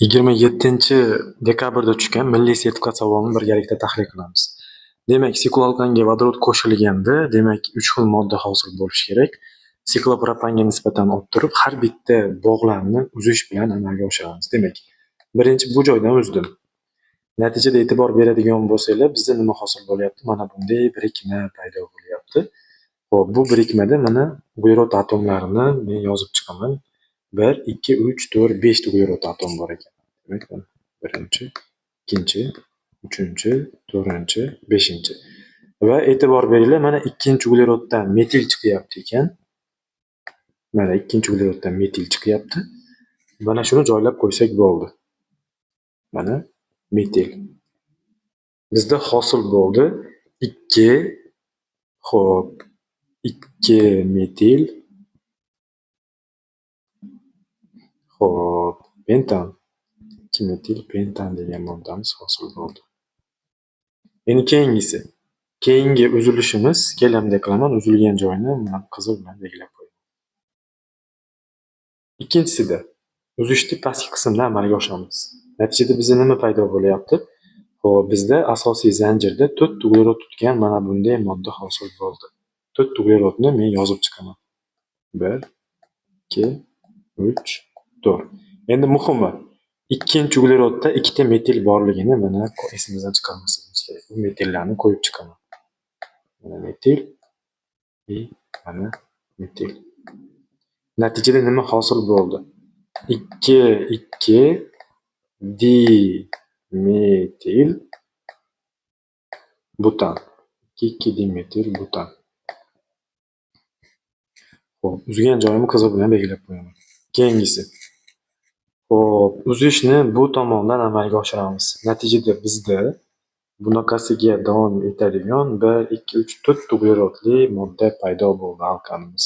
27-dekabrda tushgan milliy sertifikat savolini birgalikda tahlil qilamiz. Demak, sikloalkanga vodorod qo'shilganda, demak, 3 xil modda hosil bo'lishi kerak. Siklopropanga nisbatan olib turib, har bitta bog'larni uzish bilan amalga oshiramiz. Demak, birinchi bu joydan uzdim. Natijada e'tibor beradigan bo'lsanglar, bizda nima hosil bo'lyapti? Mana bunday birikma paydo bo'lyapti. Xo'p, bu birikmada mana uglerod atomlarini men yozib chiqaman. 1, 2, 3, 4, 5 ta uglerod atom bor ekan. Demak, mana birinchi, ikkinchi, uchinchi, to'rtinchi, beshinchi. Va e'tibor beringlar, mana ikkinchi ugleroddan metil chiqyapti ekan. Mana ikkinchi ugleroddan metil chiqyapti. Mana shuni joylab qo'ysak bo'ldi. Mana metil. Bizda hosil bo'ldi 2, xo'p, 2 metil, xo'p, pentan. 2 metil pentan degan moddamiz hosil bo'ldi. Endi keyingi uzilishimiz, kelamda qilaman, uzilgan joyini mana qizil bilan belgilab qo'yaman. Ikkinchisida uzishni pastki qismdan amalga oshiramiz. Natijada bizda nima paydo bo'lyapti? Xo'p, bizda asosiy zanjirda 4 uglerod tutgan mana bunday modda hosil bo'ldi. 4 uglerodni men yozib chiqaman. 1, 2, 3, 4. Endi muhimi, ikkinchi uglerodda 2 ta metil borligini mana esimizdan chiqarmasligimiz kerak. Bu metillarni qo'yib chiqaman. Mana metil va mana metil. Natijada nima hosil bo'ldi? 2, 2 dimetil butan. 2 dimetil butan. Xo'p, uzgan joyimni qizil bilan belgilab qo'yaman. Keyingisi. Xo'p, uzishni bu tomondan amalga oshiramiz. Natijada bizda bunaqasiga davom etadigan 1, 2, 3, 4 uglerodli modda paydo bo'ldi alkanimiz.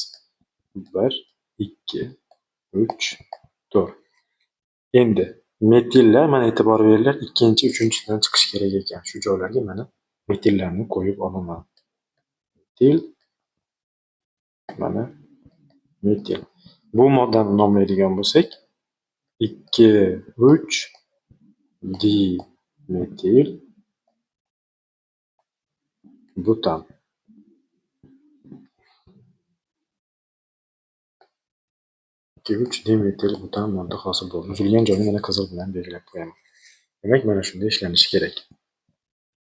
1, 2, 3, 4. Endi metillar, mana e'tibor beringlar, ikkinchi, uchinchisidan chiqish kerak ekan. Shu joylarga mana metillarni qo'yib olaman. Metil, mana metil. Bu moddani nomlaydigan bo'lsak, 2, 3 dimetil butan. 2, 3 dimetil butan modda hosil bo'ldi. Uzilgan joyini mana qizil bilan belgilab qo'yaman. Demak, mana shunday ishlanishi kerak.